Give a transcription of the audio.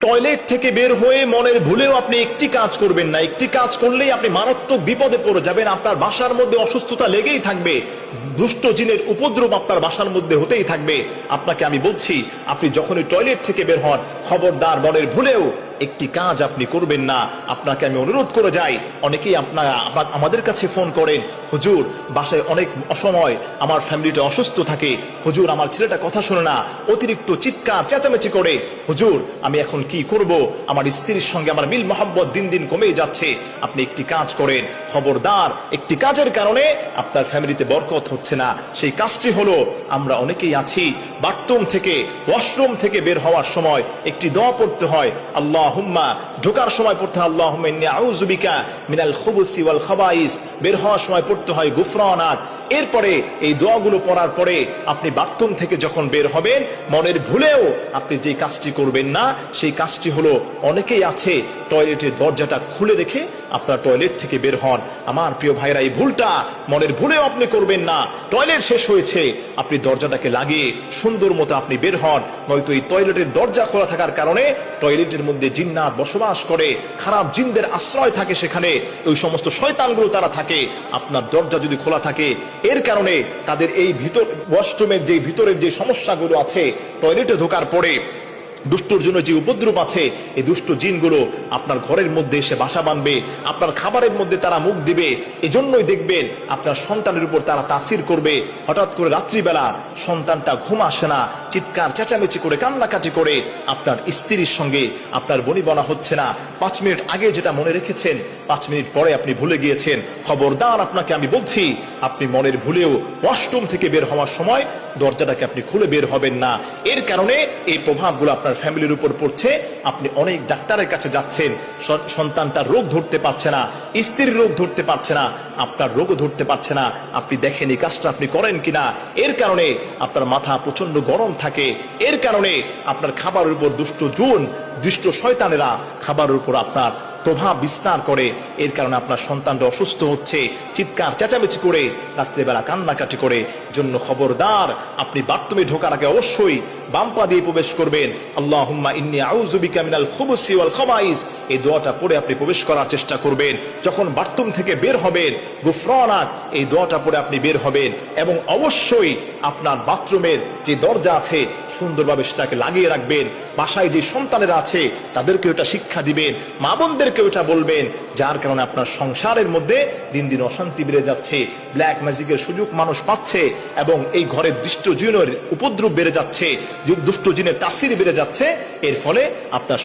Toilet থেকে বের হয়ে মনের ভুলেও আপনি একটি কাজ করবেন না। একটি কাজ করলেই আপনি মারাত্মক বিপদে পড়ে যাবেন। আপনার বাসার মধ্যে অসুস্থতা লেগেই থাকবে, দুষ্ট জিনের উপদ্রব আপনার বাসার মধ্যে হতেই থাকবে। আপনাকে আমি বলছি, আপনি যখনই টয়লেট থেকে বের হন, খবরদার মনের ভুলেও একটি কাজ আপনি করবেন না। আপনাকে আমি অনুরোধ করে যাই, অনেকেই আমাদের কাছে ফোন করেন, হুজুর বাসায় অনেক অসময় আমার ফ্যামিলিটা অসুস্থ থাকে, হুজুর আমার ছেলেটা কথা শোনে না, অতিরিক্ত চিৎকার চেঁচামেচি করে, হুজুর আমি এখন কি করব, আমার স্ত্রীর সঙ্গে আমার মিল মহব্বত দিন দিন কমে যাচ্ছে। আপনি একটি কাজ করেন, খবরদার একটি কাজের কারণে আপনার ফ্যামিলিতে বরকত হচ্ছে না। সেই কাজটি হলো, আমরা অনেকেই আছি বাথরুম থেকে ওয়াশরুম থেকে বের হওয়ার সময় একটি দোয়া পড়তে হয়, আল্লাহুম্মা, ঢোকার সময় পড়তে হয় আল্লাহুম্মা ইন্নী আউযু বিকা মিনাল খুবুসি ওয়াল খাবাইস, বের হওয়ার সময় পড়তে হয় গুফরানাক। এরপরে এই দোয়াগুলো পড়ার পরে আপনি বাথরুম থেকে যখন বের হবেন, মনের ভুলেও আপনি যে কাজটি করবেন না, সেই কাজটি হলো, অনেকেই আছে টয়লেটের দরজাটা খুলে রেখে আপনার টয়লেট থেকে বের হন। আমার প্রিয় ভাইরা, এই ভুলটা মনের ভুলেও আপনি করবেন না। টয়লেট শেষ হয়েছে, আপনি দরজাটাকে লাগিয়ে সুন্দর মতো আপনি বের হন। নয়তো এই টয়লেটের দরজা খোলা থাকার কারণে টয়লেটের মধ্যে জিন্নাত বসবাস করে, খারাপ জিনদের আশ্রয় থাকে সেখানে, ওই সমস্ত শয়তানগুলো তারা থাকে। আপনার দরজা যদি খোলা থাকে, এর কারণে তাদের এই ওয়াশরুমের যে ভিতরের যে সমস্যাগুলো আছে, টয়লেটে ঢোকার পরে দুষ্টর জন্য যে উপদ্রব আছে, এই দুষ্ট জিনগুলো আপনার ঘরের মধ্যে এসে বাসা বাঁধবে, আপনার খাবারের মধ্যে তারা মুখ দিবে। এজন্যই দেখবেন আপনার সন্তানের উপর তারা তাসির করবে। হঠাৎ করে রাত্রিবেলা সন্তানটা ঘুম আসে না, চিৎকার চেঁচামেচি করে, কান্নাকাটি করে, আপনার স্ত্রীর সঙ্গে আপনার বনিবনা হচ্ছে না। 5 মিনিট আগে যেটা মনে রেখেছেন, 5 মিনিট পরে আপনি ভুলে গিয়েছেন। খবরদার, আপনাকে আমি বলছি, আপনি মনের ভুলেও ওয়াশরুম থেকে বের হওয়ার সময় দরজাটাকে আপনি খুলে বের হবেন না। এর কারণে এই প্রভাবগুলো আপনার ফ্যামিলির উপর পড়ছে। আপনি অনেক ডাক্তারের কাছে যাচ্ছেন, সন্তান তার রোগ ধরতে পারছে না, স্ত্রীর রোগ ধরতে পারছে না, আপনার রোগও ধরতে পারছে না। আপনি দেখেন এই কাজটা আপনি করেন কিনা। এর কারণে আপনার মাথা প্রচন্ড গরম থাকে। এর কারণে আপনার খাবারের উপর দুষ্ট শয়তানেরা খাবারের উপর আপনার প্রভাব বিস্তার করে। এর কারণে আপনার সন্তানরা অসুস্থ হচ্ছে, চিৎকার চেঁচামেচি করে, রাত্রেবেলা কান্নাকাটি করে। জন্য খবরদার, আপনি বাথরুমে ঢোকার আগে অবশ্যই বাম পা দিয়ে প্রবেশ করবেন। আল্লাহুম্মা ইন্নী আউযু বিকা মিনাল খুবুসি ওয়াল খাবাইস, এই দোয়াটা পড়ে আপনি প্রবেশ করার চেষ্টা করবেন। যখন বাথরুম থেকে বের হবেন, গুফরানাক, এই দোয়াটা পড়ে আপনি বের হবেন। এবং অবশ্যই আপনার বাথরুমের যে দরজা আছে, সুন্দরভাবে সেটাকে লাগিয়ে রাখবেন। বাসায় যে সন্তানেরা আছে তাদেরকে ওটা শিক্ষা দিবেন, মা বোনদেরকে ওটা বলবেন। যার কারণে আপনার সংসারের মধ্যে দিন দিন অশান্তি বেড়ে যাচ্ছে, ব্ল্যাক ম্যাজিকের সুযোগ মানুষ পাচ্ছে, এবং এই ঘরের দুষ্ট জিনের উপদ্রব বেড়ে যাচ্ছে, দুষ্ট জিনের তাসির বেড়ে যাচ্ছে। এর ফলে আপনার